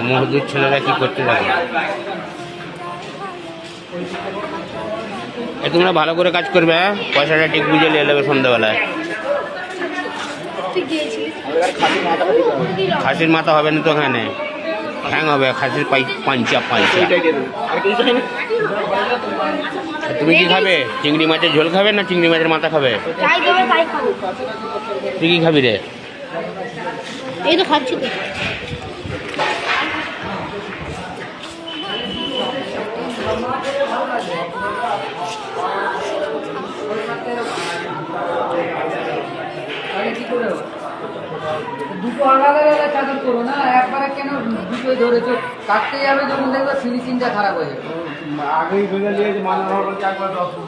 মজদুর ছেলেরা কি করতে থাকে? তোমরা ভালো করে কাজ করবে, হ্যাঁ? পয়সাটা ঠিক বুঝে নিয়ে নেবে সন্ধ্যাবেলায়। খাসির মাথা হবে না তো এখানে, ঠ্যাং হবে খাসির, পাঞ্চা পাঞ্চা। তুমি কি খাবে? চিংড়ি মাছের ঝোল খাবে না চিংড়ি মাছের মাথা খাবে? তুই কি খাবি রে? এই তো খাচ্ছি তো। দুটো আলাদা আলাদা চাদর করো না, একবারে কেন দুটোই ধরেছো? কাটতে যাবে যখন দেখবে ফিনিশিংটা খারাপ হয়ে যাবে। আগেই ধরে নিয়েছে, মাল একবার 10 ফুট